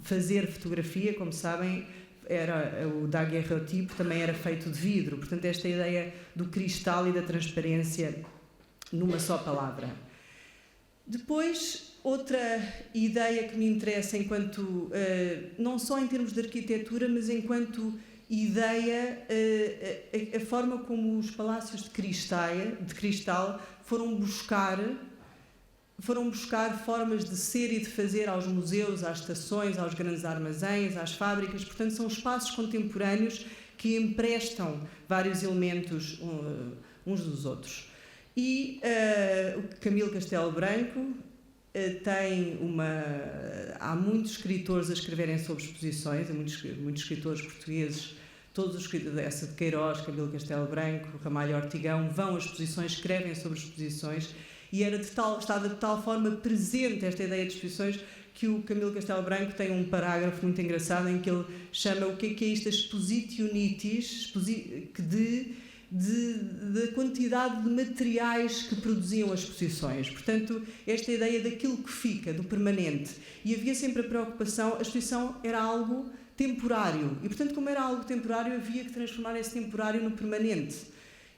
fazer fotografia, como sabem, era o daguerreotipo, também era feito de vidro. Portanto, esta ideia do cristal e da transparência numa só palavra. Depois, outra ideia que me interessa enquanto, não só em termos de arquitetura, mas enquanto ideia, a forma como os palácios de cristal foram buscar formas de ser e de fazer aos museus, às estações, aos grandes armazéns, às fábricas. Portanto, são espaços contemporâneos que emprestam vários elementos uns dos outros. E o Camilo Castelo Branco há muitos escritores a escreverem sobre exposições, há muitos escritores portugueses, todos os escritores, essa de Queiroz, Camilo Castelo Branco, Ramalho Ortigão, vão a exposições, escrevem sobre exposições, e estava de tal forma presente esta ideia de exposições que o Camilo Castelo Branco tem um parágrafo muito engraçado em que ele chama o que é isto, a expositionitis, da quantidade de materiais que produziam as exposições. Portanto, esta ideia daquilo que fica, do permanente. E havia sempre a preocupação, a exposição era algo temporário. E, portanto, como era algo temporário, havia que transformar esse temporário no permanente.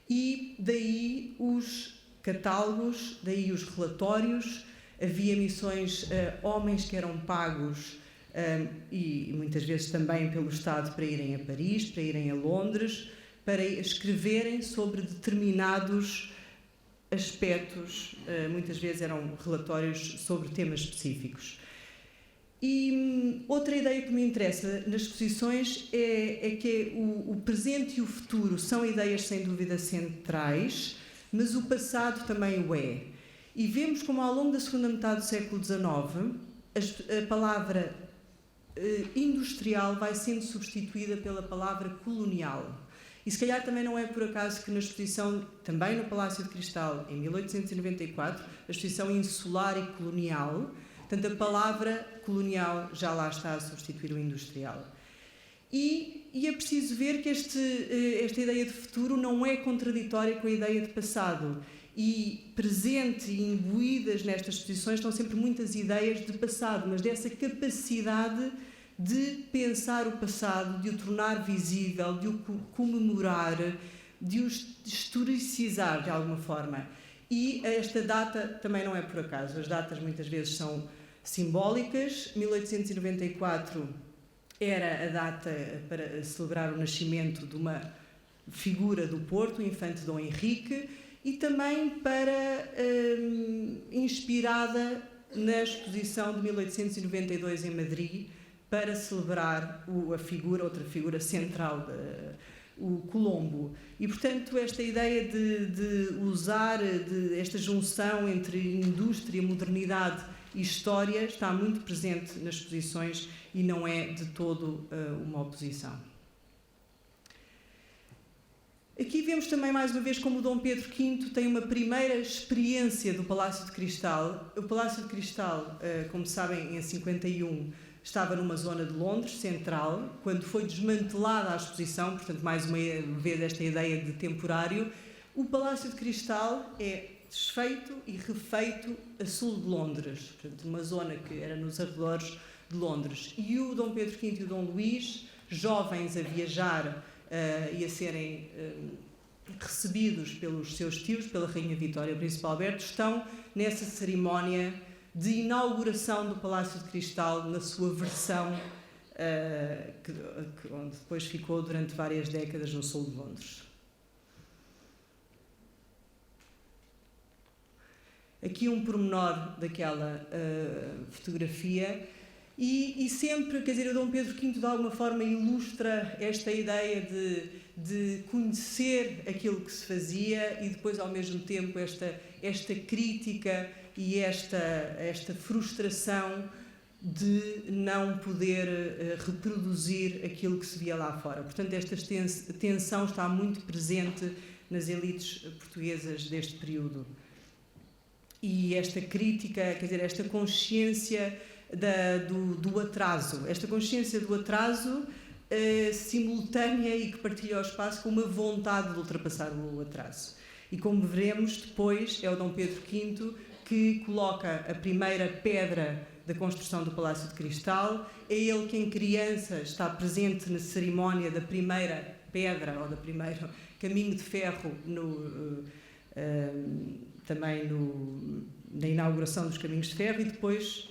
E daí os catálogos, daí os relatórios, havia missões, homens que eram pagos e muitas vezes também pelo Estado para irem a Paris, para irem a Londres, para escreverem sobre determinados aspectos, muitas vezes eram relatórios sobre temas específicos. E outra ideia que me interessa nas exposições é que o presente e o futuro são ideias sem dúvida centrais, mas o passado também o é. E vemos como ao longo da segunda metade do século XIX a palavra industrial vai sendo substituída pela palavra colonial. E se calhar também não é por acaso que na exposição, também no Palácio de Cristal, em 1894, a exposição insular e colonial, portanto a palavra colonial já lá está a substituir o industrial. E é preciso ver que esta ideia de futuro não é contraditória com a ideia de passado. E presente e imbuídas nestas exposições estão sempre muitas ideias de passado, mas dessa capacidade de pensar o passado, de o tornar visível, de o comemorar, de o historicizar de alguma forma. E esta data também não é por acaso. As datas muitas vezes são simbólicas. 1894 era a data para celebrar o nascimento de uma figura do Porto, o infante Dom Henrique, e também inspirada na exposição de 1892 em Madrid, para celebrar outra figura central, o Colombo. E, portanto, esta ideia de usar esta junção entre indústria, modernidade e história está muito presente nas exposições e não é de todo uma oposição. Aqui vemos também, mais uma vez, como o Dom Pedro V tem uma primeira experiência do Palácio de Cristal. O Palácio de Cristal, como sabem, em 51, estava numa zona de Londres, central. Quando foi desmantelada a exposição, portanto, mais uma vez esta ideia de temporário, o Palácio de Cristal é desfeito e refeito a sul de Londres, portanto, uma zona que era nos arredores de Londres. E o Dom Pedro V e o Dom Luís, jovens a viajar e a serem recebidos pelos seus tios, pela Rainha Vitória e o Príncipe Alberto, estão nessa cerimónia de inauguração do Palácio de Cristal na sua versão onde depois ficou durante várias décadas no sul de Londres. Aqui um pormenor daquela fotografia e sempre, quer dizer, o Dom Pedro V de alguma forma ilustra esta ideia de conhecer aquilo que se fazia e depois ao mesmo tempo esta crítica e esta frustração de não poder reproduzir aquilo que se via lá fora. Portanto, esta tensão está muito presente nas elites portuguesas deste período. E esta crítica, quer dizer, esta consciência do atraso, esta consciência do atraso simultânea e que partilha o espaço com uma vontade de ultrapassar o atraso. E como veremos depois, é o Dom Pedro V que coloca a primeira pedra da construção do Palácio de Cristal, é ele que em criança está presente na cerimónia da primeira pedra, ou da primeira caminho de ferro, também na inauguração dos caminhos de ferro, e depois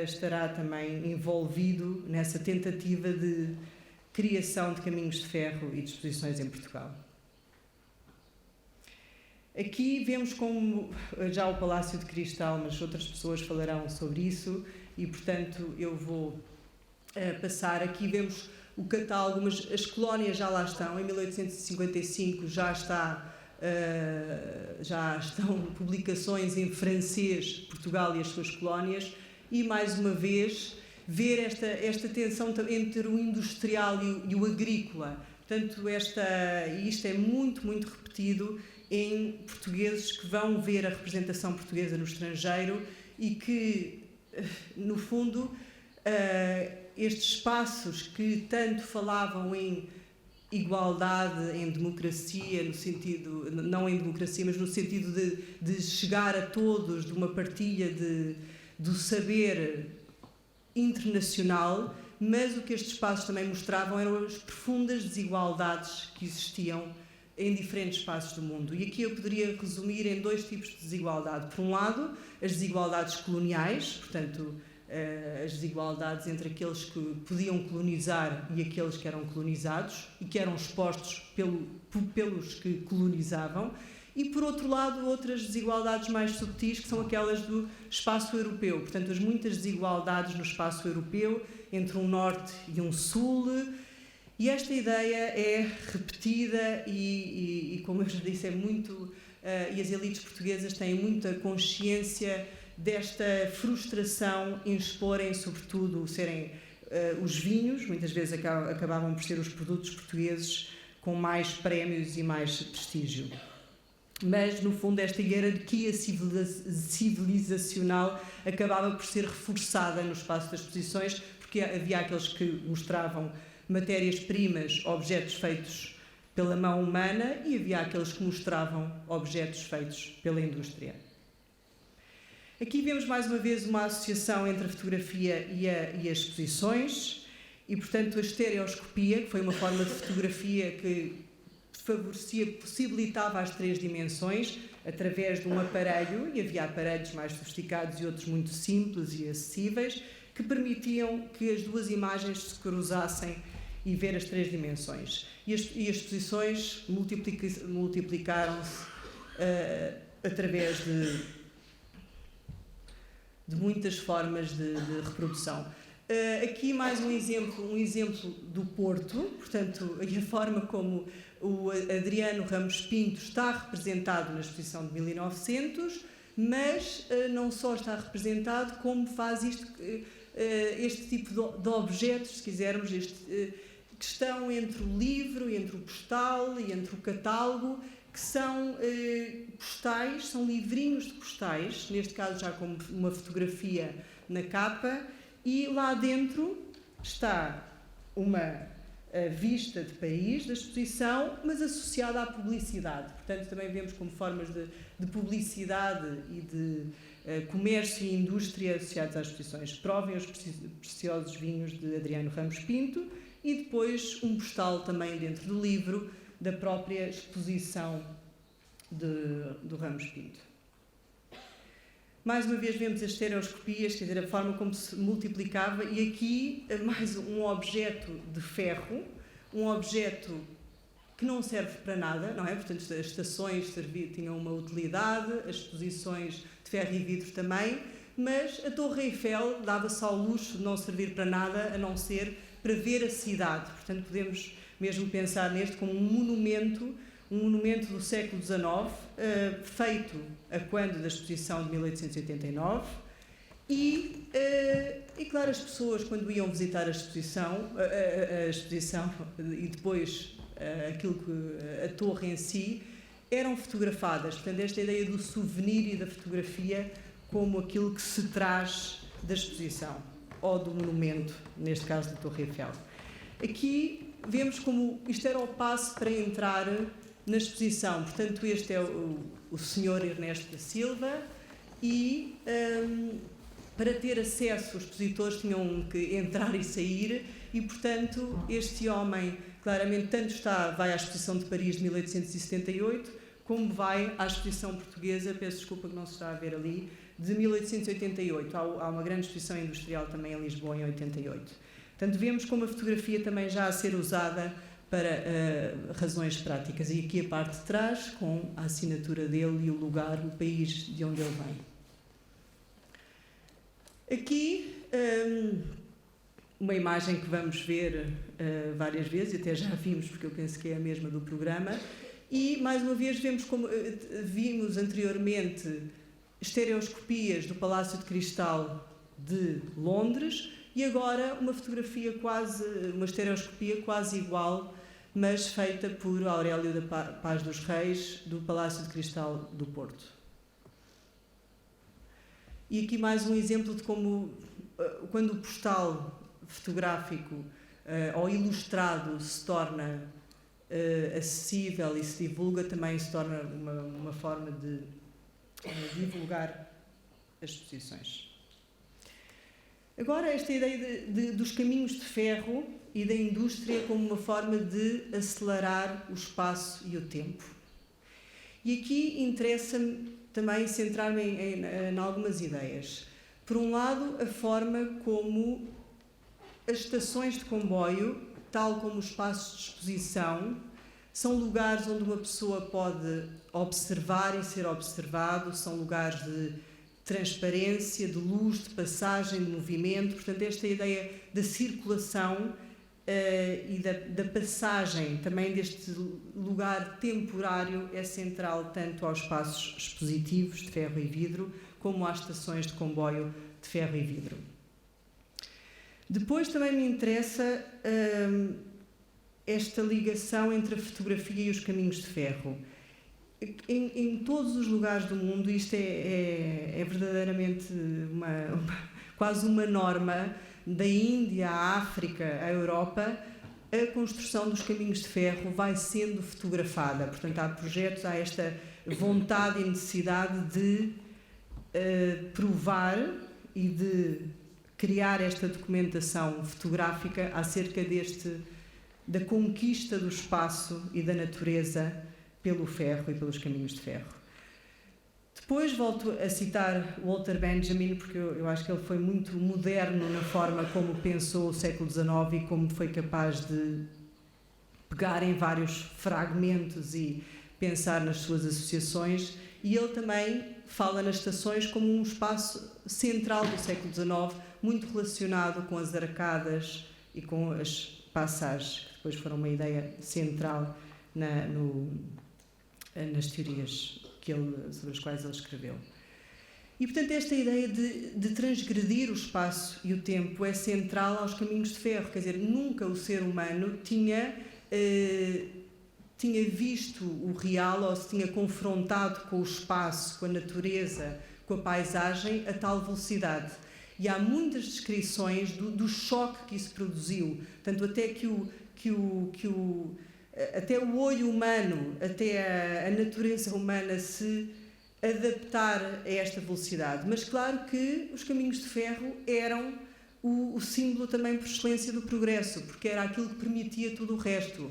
estará também envolvido nessa tentativa de criação de caminhos de ferro e de exposições em Portugal. Aqui vemos como já o Palácio de Cristal, mas outras pessoas falarão sobre isso e, portanto, eu vou passar. Aqui vemos o catálogo, mas as colónias já lá estão. Em 1855 já estão publicações em francês, Portugal e as suas colónias, e, mais uma vez, ver esta tensão entre o industrial e o agrícola. Portanto, isto é muito, muito repetido em portugueses que vão ver a representação portuguesa no estrangeiro e que, no fundo, estes espaços que tanto falavam em igualdade, em democracia, no sentido, não em democracia, mas no sentido de chegar a todos, de uma partilha do saber internacional, mas o que estes espaços também mostravam eram as profundas desigualdades que existiam em diferentes espaços do mundo. E aqui eu poderia resumir em dois tipos de desigualdade. Por um lado, as desigualdades coloniais, portanto, as desigualdades entre aqueles que podiam colonizar e aqueles que eram colonizados e que eram expostos pelos que colonizavam. E, por outro lado, outras desigualdades mais subtis, que são aquelas do espaço europeu. Portanto, as muitas desigualdades no espaço europeu entre um norte e um sul. E esta ideia é repetida e como eu já disse, é muito... e as elites portuguesas têm muita consciência desta frustração em exporem, sobretudo, serem os vinhos, muitas vezes acabavam por ser os produtos portugueses com mais prémios e mais prestígio. Mas, no fundo, esta hierarquia civilizacional acabava por ser reforçada no espaço das exposições, porque havia aqueles que mostravam matérias-primas, objetos feitos pela mão humana, e havia aqueles que mostravam objetos feitos pela indústria. Aqui vemos mais uma vez uma associação entre a fotografia e as exposições e, portanto, a estereoscopia, que foi uma forma de fotografia que possibilitava as três dimensões através de um aparelho, e havia aparelhos mais sofisticados e outros muito simples e acessíveis, que permitiam que as duas imagens se cruzassem e ver as três dimensões. E as exposições multiplicaram-se através de muitas formas de reprodução. Aqui mais um exemplo do Porto, portanto, a forma como o Adriano Ramos Pinto está representado na exposição de 1900, mas não só está representado, como faz este tipo de objetos, se quisermos, que estão entre o livro, entre o postal e entre o catálogo, que são postais, são livrinhos de postais, neste caso já com uma fotografia na capa, e lá dentro está uma vista de país da exposição, mas associada à publicidade. Portanto, também vemos como formas de publicidade e de comércio e indústria associados às exposições. Provem os preciosos vinhos de Adriano Ramos Pinto e depois um postal também dentro do livro da própria exposição do Ramos Pinto. Mais uma vez vemos as estereoscopias, quer dizer, a forma como se multiplicava, e aqui mais um objeto de ferro, um objeto que não serve para nada, não é? Portanto, as estações tinham uma utilidade, as exposições de ferro e vidro também, mas a Torre Eiffel dava-se ao luxo de não servir para nada, a não ser para ver a cidade. Portanto, podemos mesmo pensar neste como um monumento do século XIX, feito a quando da exposição de 1889, e claro, as pessoas, quando iam visitar a exposição e depois a torre em si, eram fotografadas. Portanto, esta ideia do souvenir e da fotografia como aquilo que se traz da exposição, ou do monumento, neste caso da Torre Eiffel. Aqui vemos como isto era o passo para entrar na exposição. Portanto, este é o Sr. Ernesto da Silva e, para ter acesso, os expositores tinham que entrar e sair e, portanto, este homem, claramente, tanto vai à exposição de Paris de 1878, como vai à exposição portuguesa, peço desculpa que não se está a ver ali, de 1888. Há uma grande exposição industrial também em Lisboa, em 88. Portanto, vemos como a fotografia também já a ser usada para razões práticas. E aqui a parte de trás, com a assinatura dele e o lugar, o país de onde ele vem. Aqui, uma imagem que vamos ver várias vezes, e até já vimos, porque eu penso que é a mesma do programa, e, mais uma vez, vemos como vimos anteriormente estereoscopias do Palácio de Cristal de Londres, e agora uma estereoscopia quase igual, mas feita por Aurélio da Paz dos Reis, do Palácio de Cristal do Porto. E aqui mais um exemplo de como, quando o postal fotográfico ou ilustrado se torna acessível e se divulga, também se torna uma forma de divulgar as exposições. Agora, esta ideia dos caminhos de ferro e da indústria como uma forma de acelerar o espaço e o tempo. E aqui interessa-me também centrar-me em algumas ideias. Por um lado, a forma como as estações de comboio, tal como os espaços de exposição, são lugares onde uma pessoa pode observar e ser observado, são lugares de transparência, de luz, de passagem, de movimento. Portanto, esta ideia da circulação e da passagem também deste lugar temporário é central tanto aos espaços expositivos de ferro e vidro como às estações de comboio de ferro e vidro. Depois também me interessa esta ligação entre a fotografia e os caminhos de ferro. Em todos os lugares do mundo, isto é verdadeiramente quase uma norma, da Índia à África, à Europa, a construção dos caminhos de ferro vai sendo fotografada. Portanto, há projetos, há esta vontade e necessidade de provar e de criar esta documentação fotográfica acerca da conquista do espaço e da natureza pelo ferro e pelos caminhos de ferro. Depois volto a citar Walter Benjamin, porque eu acho que ele foi muito moderno na forma como pensou o século XIX e como foi capaz de pegar em vários fragmentos e pensar nas suas associações. E ele também fala nas estações como um espaço central do século XIX, muito relacionado com as arcadas e com as passagens, que depois foram uma ideia central nas teorias sobre as quais ele escreveu. E, portanto, esta ideia de transgredir o espaço e o tempo é central aos caminhos de ferro. Quer dizer, nunca o ser humano tinha visto o real ou se tinha confrontado com o espaço, com a natureza, com a paisagem a tal velocidade. E há muitas descrições do choque que isso produziu, tanto até até o olho humano, até a natureza humana se adaptar a esta velocidade. Mas claro que os caminhos de ferro eram o símbolo também por excelência do progresso, porque era aquilo que permitia tudo o resto.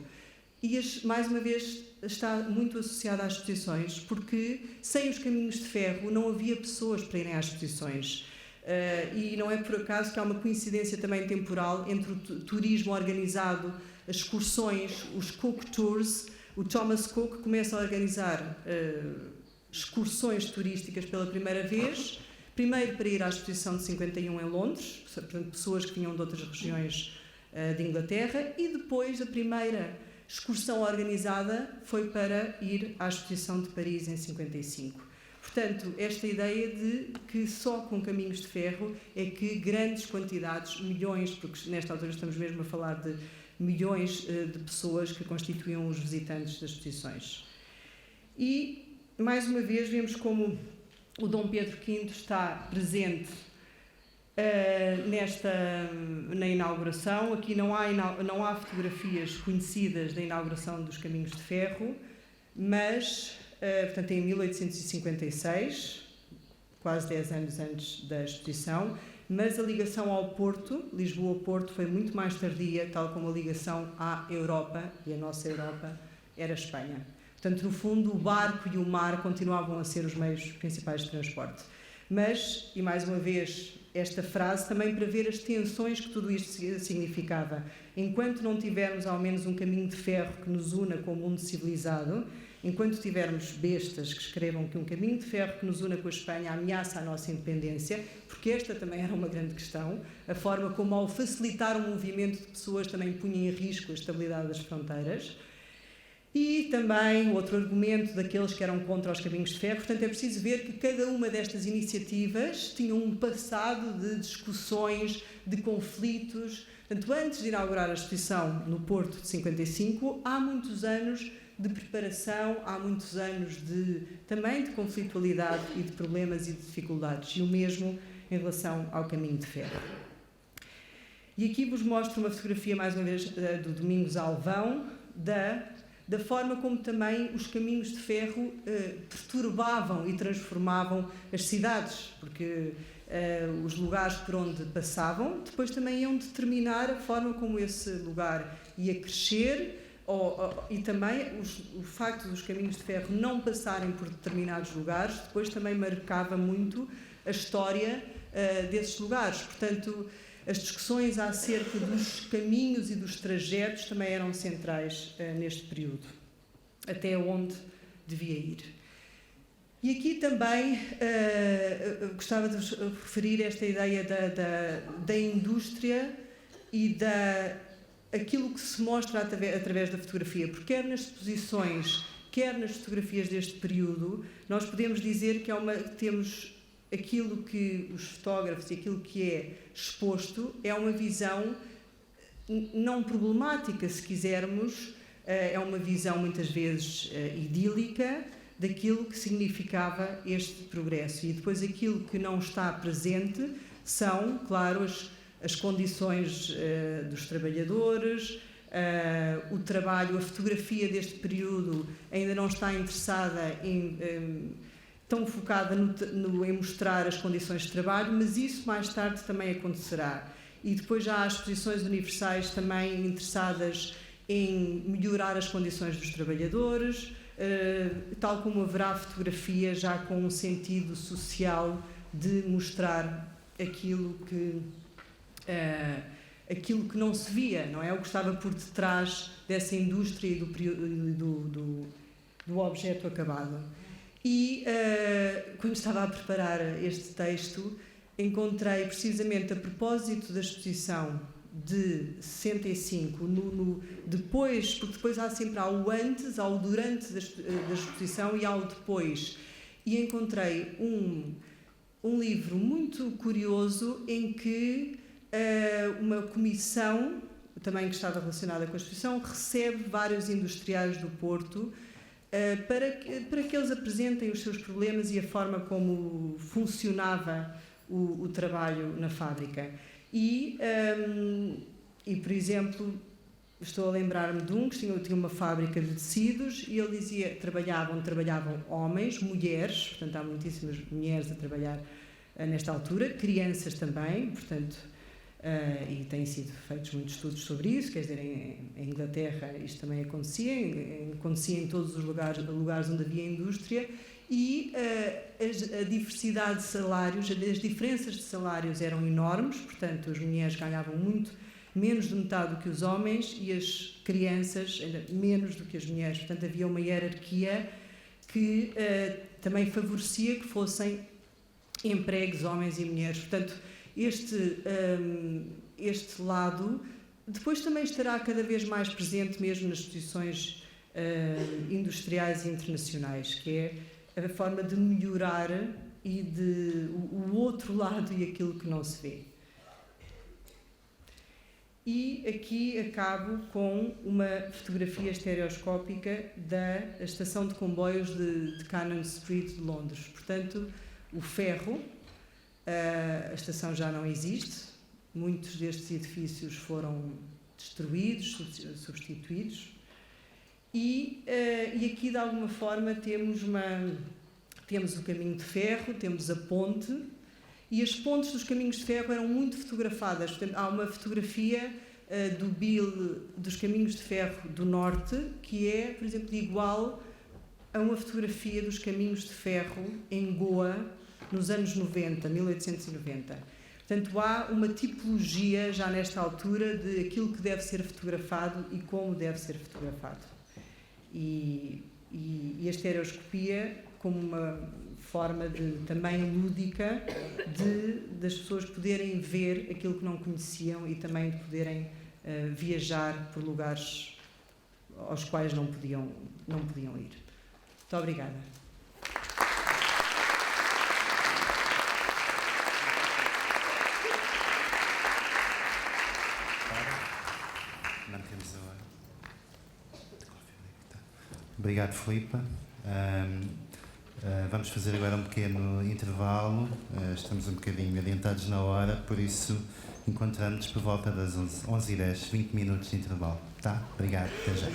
E, mais uma vez, está muito associada às exposições, porque sem os caminhos de ferro não havia pessoas para irem às exposições. E não é por acaso que há uma coincidência também temporal entre o turismo organizado, as excursões, os Cook Tours. O Thomas Cook começa a organizar excursões turísticas pela primeira vez, primeiro para ir à exposição de 51 em Londres, portanto, pessoas que vinham de outras regiões de Inglaterra, e depois a primeira excursão organizada foi para ir à exposição de Paris em 55. Portanto, esta ideia de que só com caminhos de ferro é que grandes quantidades, milhões, porque nesta altura estamos mesmo a falar de milhões de pessoas que constituíam os visitantes das exposições. E, mais uma vez, vemos como o Dom Pedro V está presente na inauguração. Aqui não há fotografias conhecidas da inauguração dos caminhos de ferro, mas, portanto, em 1856, quase 10 anos antes da exposição, mas a ligação ao Porto, Lisboa-Porto, foi muito mais tardia, tal como a ligação à Europa, e a nossa Europa era a Espanha. Portanto, no fundo, o barco e o mar continuavam a ser os meios principais de transporte. Mas, e mais uma vez, esta frase também para ver as tensões que tudo isto significava. Enquanto não tivermos ao menos um caminho de ferro que nos una com o mundo civilizado, enquanto tivermos bestas que escrevam que um caminho de ferro que nos una com a Espanha ameaça a nossa independência, porque esta também era uma grande questão, a forma como ao facilitar o movimento de pessoas também punha em risco a estabilidade das fronteiras. E também outro argumento daqueles que eram contra os caminhos de ferro. Portanto, é preciso ver que cada uma destas iniciativas tinha um passado de discussões, de conflitos. Portanto, antes de inaugurar a exposição no Porto de 55, há muitos anos de preparação, há muitos anos também de conflitualidade e de problemas e de dificuldades. E o mesmo em relação ao caminho de ferro. E aqui vos mostro uma fotografia, mais uma vez, do Domingos Alvão, da forma como também os caminhos de ferro perturbavam e transformavam as cidades, porque os lugares por onde passavam depois também iam determinar a forma como esse lugar ia crescer, e também o facto dos caminhos de ferro não passarem por determinados lugares depois também marcava muito a história desses lugares. Portanto, as discussões acerca dos caminhos e dos trajetos também eram centrais neste período, até onde devia ir. E aqui também gostava de referir esta ideia da indústria e aquilo que se mostra através da fotografia, porque quer nas exposições, quer nas fotografias deste período, nós podemos dizer que temos aquilo que os fotógrafos e aquilo que é exposto é uma visão não problemática, se quisermos, é uma visão muitas vezes idílica daquilo que significava este progresso. E depois aquilo que não está presente são, claro, as condições dos trabalhadores, o trabalho, a fotografia deste período ainda não está interessada tão focada em mostrar as condições de trabalho, mas isso mais tarde também acontecerá. E depois já há exposições universais também interessadas em melhorar as condições dos trabalhadores, tal como haverá fotografia já com um sentido social de mostrar aquilo que não se via, não é? O que estava por detrás dessa indústria e do objeto acabado. E quando estava a preparar este texto, encontrei precisamente a propósito da exposição de 65, porque depois há sempre o antes, há o durante da exposição e há o depois. E encontrei um livro muito curioso em que uma comissão, também que estava relacionada com a exposição, recebe vários industriais do Porto para que eles apresentem os seus problemas e a forma como funcionava o trabalho na fábrica. E, por exemplo, estou a lembrar-me de um que tinha uma fábrica de tecidos e ele dizia, trabalhavam homens, mulheres, portanto há muitíssimas mulheres a trabalhar nesta altura, crianças também, portanto, e têm sido feitos muitos estudos sobre isso, quer dizer, em Inglaterra isto também acontecia em todos os lugares onde havia indústria, e a diversidade de salários, as diferenças de salários eram enormes, portanto as mulheres ganhavam muito menos de metade do que os homens e as crianças ainda menos do que as mulheres, portanto havia uma hierarquia que também favorecia que fossem empregos homens e mulheres, portanto este lado depois também estará cada vez mais presente mesmo nas posições industriais e internacionais, que é a forma de melhorar e o outro lado e aquilo que não se vê. E aqui acabo com uma fotografia estereoscópica da estação de comboios de Cannon Street de Londres. Portanto, o ferro, a estação já não existe, muitos destes edifícios foram destruídos, substituídos, e aqui de alguma forma temos o caminho de ferro, temos a ponte, e as pontes dos caminhos de ferro eram muito fotografadas. Portanto, há uma fotografia do Bill dos caminhos de ferro do norte que é, por exemplo, igual a uma fotografia dos caminhos de ferro em Goa nos anos 90, 1890. Portanto, há uma tipologia já nesta altura de aquilo que deve ser fotografado e como deve ser fotografado. E a estereoscopia como uma forma também lúdica das pessoas poderem ver aquilo que não conheciam e também de poderem viajar por lugares aos quais não podiam ir. Muito obrigada. Mantemos a hora. Obrigado, Filipa. Vamos fazer agora um pequeno intervalo. Estamos um bocadinho adiantados na hora, por isso encontramos-nos por volta das 11h10, 20 minutos de intervalo. Tá? Obrigado, até já.